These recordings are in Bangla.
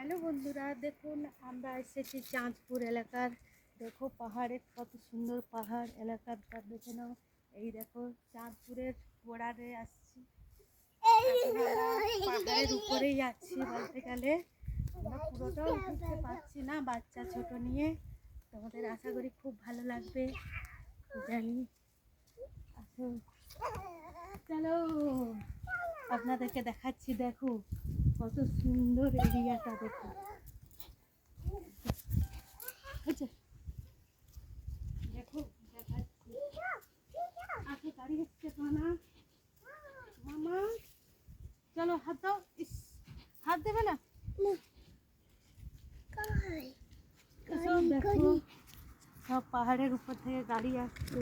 হ্যালো বন্ধুরা, দেখুন আমরা এসেছি চাঁদপুর এলাকার। দেখো পাহাড়ের কত সুন্দর পাহাড় এলাকাটা দেখে নাও। এই দেখো চাঁদপুরের বর্ডারে আসছি। পাহাড়ের উপরেই যাচ্ছি বলতে গেলে। আমরা পুরোটাও ঘুরতে পারছি না বাচ্চা ছোট নিয়ে। তোমাদের আশা করি খুব ভালো লাগবে, জানি। আসো, চলো আপনাদেরকে দেখাচ্ছি। দেখো কত সুন্দর এরিয়াটা, দেখো। দেখো দেখাচ্ছি। আগে গাড়ি এসছে মামা, মামা চলো হাত দাও। ইস, হাত দেবে না। সব দেখো, সব পাহাড়ের উপর থেকে গাড়ি আসছে,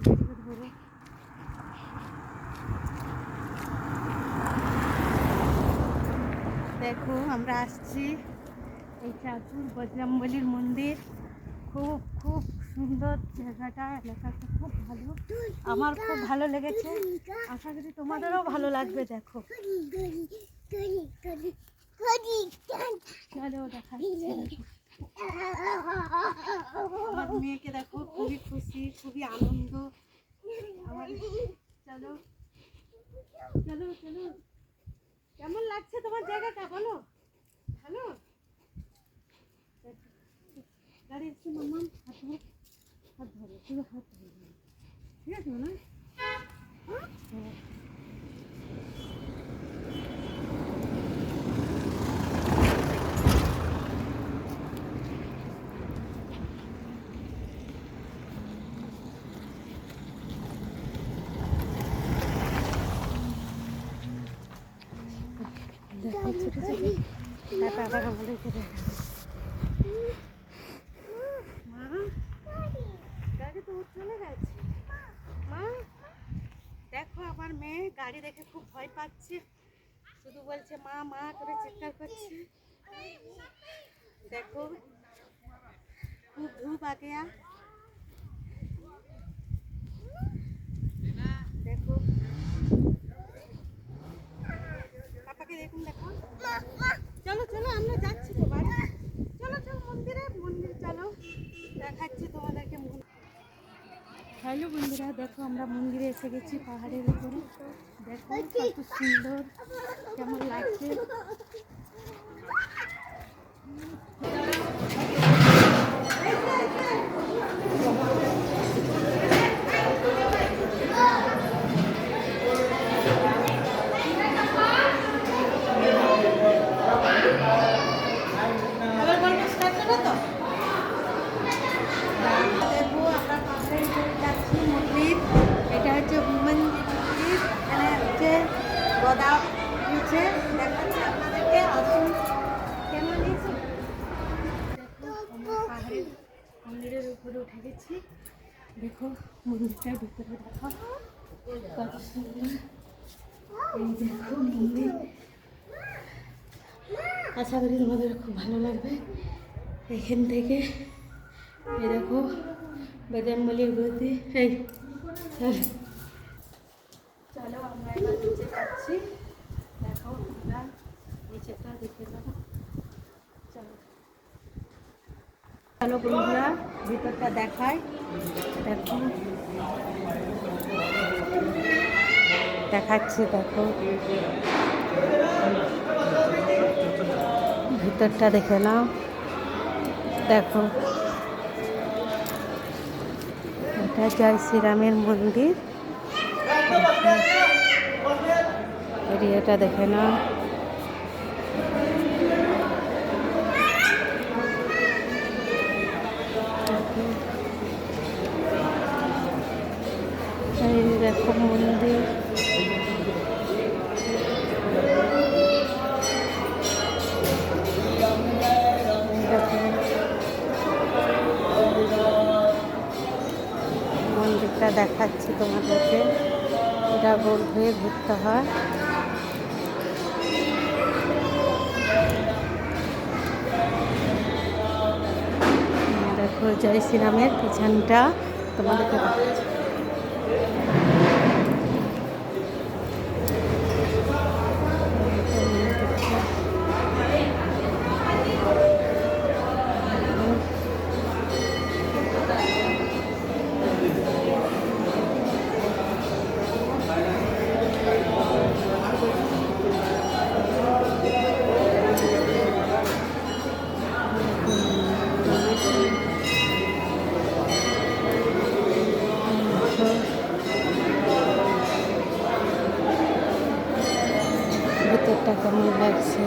গাড়ি ধরে। দেখো আমরা আসছি এই চাঁদপুর বজরংবলীর মন্দির। খুব খুব সুন্দর জায়গাটা, এলাকাটা খুব ভালো। আমার খুব ভালো লেগেছে, আশা করি তোমাদেরও ভালো লাগবে। দেখো চলো দেখাচ্ছি। আমার মেয়েকে দেখো, খুবই খুশি, খুবই আনন্দ আমার। চলো চলো চলো, কেমন লাগছে তোমার জায়গাটা বলো? ভালো? গাড়ি এসছে মাম্মা, হাত ধরো, হাত ধরো, পুরো হাত ধরো, ঠিক আছে না? দেখো ছোট ছোট আবার আমাদেরকে দেখা। মা, গাড়ি তো চলে গেছে। মা দেখো, আমার মেয়ে গাড়ি দেখে খুব ভয় পাচ্ছে, শুধু বলছে মা মা করে চিৎকার করছে। দেখো খুব ধূপ आ गया। দেখো পাপাকে দেখুন, দেখো। চলো চলো, আমরা যাচ্ছি তো বাড়ি। চলো চলো মন্দিরে, মন্দির চলো, দেখাচ্ছি তোমাদেরকে। হ্যালো বন্ধুরা, দেখো আমরা মন্দিরে এসে গেছি পাহাড়ের উপরে। দেখো কত সুন্দর, কেমন লাগছে। এটা হচ্ছে মন্দির, এখানে হচ্ছে গদা উঠছে, দেখাচ্ছে আপনাদেরকে। আসুন, কেমন দেখো পাহাড়ের মন্দিরের উপরে উঠে গেছি। দেখো মন্দিরটার ভিতরে দেখো কত সুন্দর। এই দেখো মন্দির, আশা করি তোমাদের খুব ভালো লাগবে। এখান থেকে এই দেখো বজরংবলীর গতি। এই চলো আমরা এবার নিচে যাচ্ছি। দেখো আমরা নিচেটা দেখে যাবো। চলো চলো বন্ধুরা, ভিতরটা দেখাই। দেখো দেখাচ্ছি, দেখো ভিতরটা দেখে নাও। দেখো এটা জয় শ্রীরামের মন্দির। এরিয়াটা দেখে নাও। এই দেখো মন্দির, মন্দিরটা দেখাচ্ছি তোমাদেরকে। এটা গোল হয়ে ঘুরতে হয়। দেখো জয় শ্রীরামের পিছনটা তোমাদেরকে দেখাচ্ছি। ভিতরটা কেমন লাগছে।